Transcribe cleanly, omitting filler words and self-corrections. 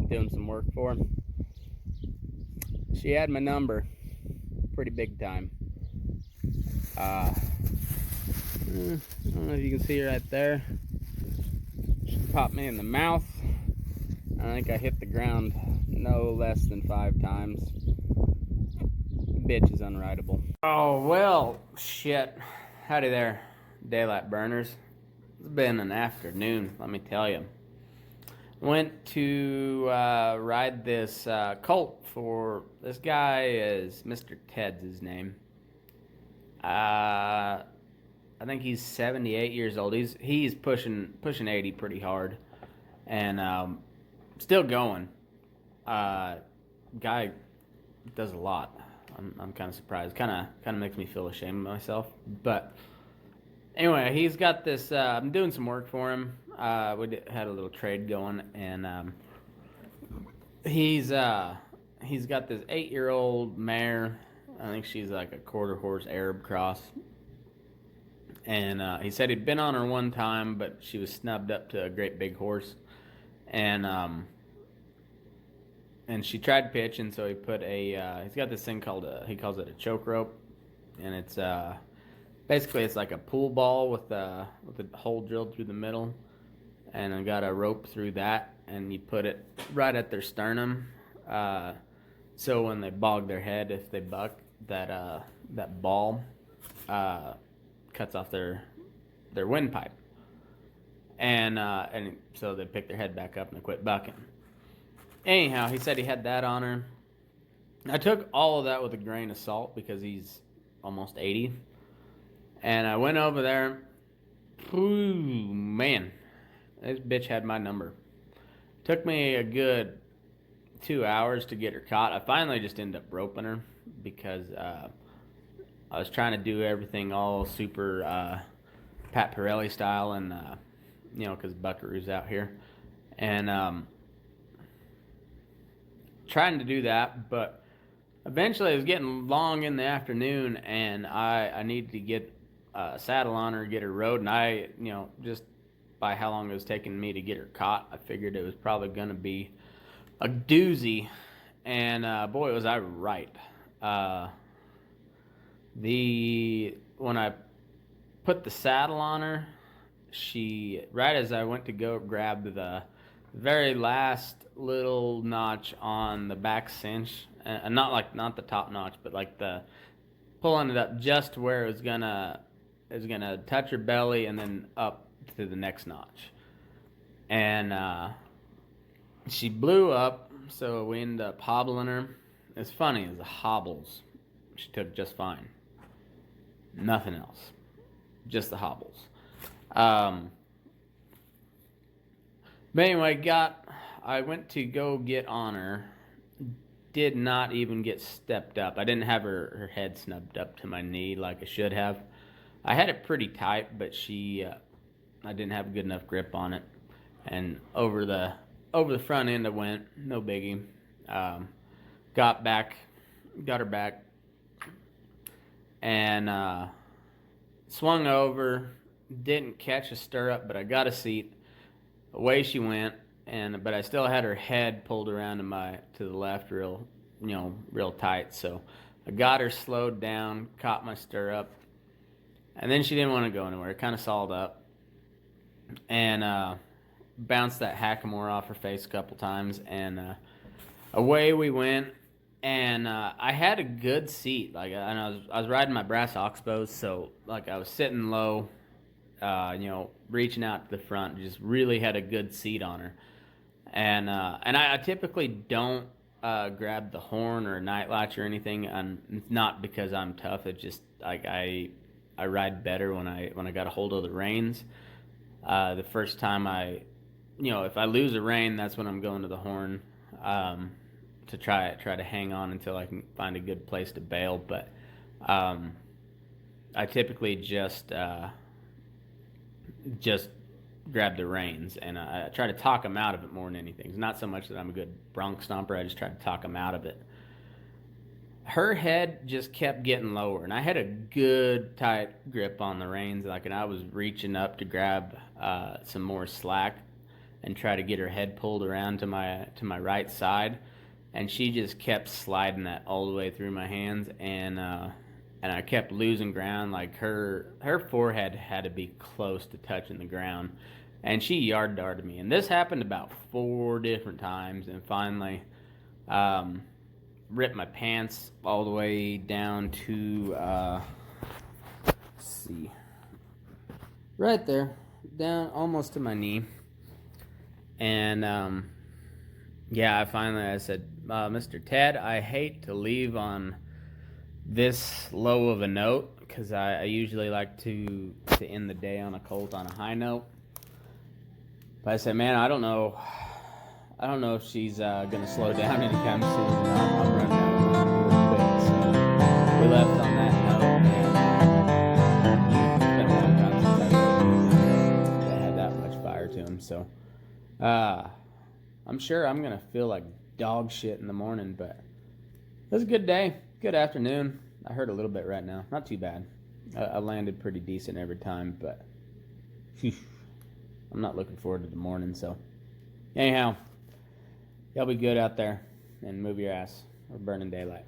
doing some work for. She had my number pretty big time. I don't know if you can see her right there. She popped me in the mouth. I think I hit the ground no less than 5 times. Bitch is unrideable. Oh, well, shit. Howdy there, daylight burners. It's been an afternoon, let me tell you. Went to ride this colt for this guy. Is Mr. Ted's his name. I think he's 78 years old. He's pushing 80 pretty hard, and still going. Guy does a lot. I'm kind of surprised. Kind of makes me feel ashamed of myself. But anyway, he's got this. I'm doing some work for him. We had a little trade going, and he's got this 8-year-old mare. I think she's like a quarter horse Arab cross. And he said he'd been on her one time, but she was snubbed up to a great big horse. And she tried pitching, so he put he's got this thing called he calls it a choke rope. And it's basically it's like a pool ball with a hole drilled through the middle. And I got a rope through that, and you put it right at their sternum. So when they bog their head, if they buck, that ball cuts off their windpipe, and so they pick their head back up and they quit bucking. Anyhow, he said he had that on her. I took all of that with a grain of salt because he's almost 80, and I went over there. Ooh, man, this bitch had my number. Took me a good 2 hours to get her caught. I finally just ended up roping her because I was trying to do everything all super Pat Pirelli style, and because Buckaroo's out here, and trying to do that. But eventually it was getting long in the afternoon, and I needed to get a saddle on her, get her rode, and I just by how long it was taking me to get her caught, I figured it was probably going to be a doozy, and boy, was I right. When I put the saddle on her, she, right as I went to go grab the very last little notch on the back cinch, and not the top notch, but like the pulling it up just where it was gonna touch her belly and then up to the next notch, and she blew up. So we ended up hobbling her. It's funny, as the hobbles she took just fine. Nothing else. Just the hobbles. But anyway, I went to go get on her. Did not even get stepped up. I didn't have her head snubbed up to my knee like I should have. I had it pretty tight, but I didn't have a good enough grip on it. And over the front end I went, no biggie. Got her back, and swung over. Didn't catch a stirrup, but I got a seat. Away she went, but I still had her head pulled around to the left, real tight. So I got her slowed down, caught my stirrup, and then she didn't want to go anywhere. Kind of stalled up, and bounced that hackamore off her face a couple times, and away we went. And I had a good seat, and I was riding my brass oxbows, so like I was sitting low, reaching out to the front, just really had a good seat on her. And I typically don't grab the horn or a night latch or anything, and it's not because I'm tough. It's just like I ride better when I got a hold of the reins. The first time if I lose a rein, that's when I'm going to the horn. To try to hang on until I can find a good place to bail, but I typically just grab the reins, and I try to talk them out of it more than anything. It's not so much that I'm a good bronc stomper, I just try to talk them out of it. Her head just kept getting lower, and I had a good tight grip on the reins, and I was reaching up to grab some more slack, and try to get her head pulled around to my right side, and she just kept sliding that all the way through my hands, and I kept losing ground. Like her forehead had to be close to touching the ground, and she yard darted me. And this happened about 4 different times, and finally, ripped my pants all the way down to let's see, right there, down almost to my knee. And yeah, I said, Mr. Ted, I hate to leave on this low of a note, because I usually like to end the day on a colt on a high note. But I said, man, I don't know if she's gonna slow down anytime soon. I'm running out of money real quick. So we left on that note, and it's been a long time since I've that had that much fire to him. So I'm sure I'm gonna feel like dog shit in the morning, but it was a good day, good afternoon. I hurt a little bit right now, not too bad. I landed pretty decent every time, but whew, I'm not looking forward to the morning. So anyhow, y'all be good out there and move your ass. We're burning daylight.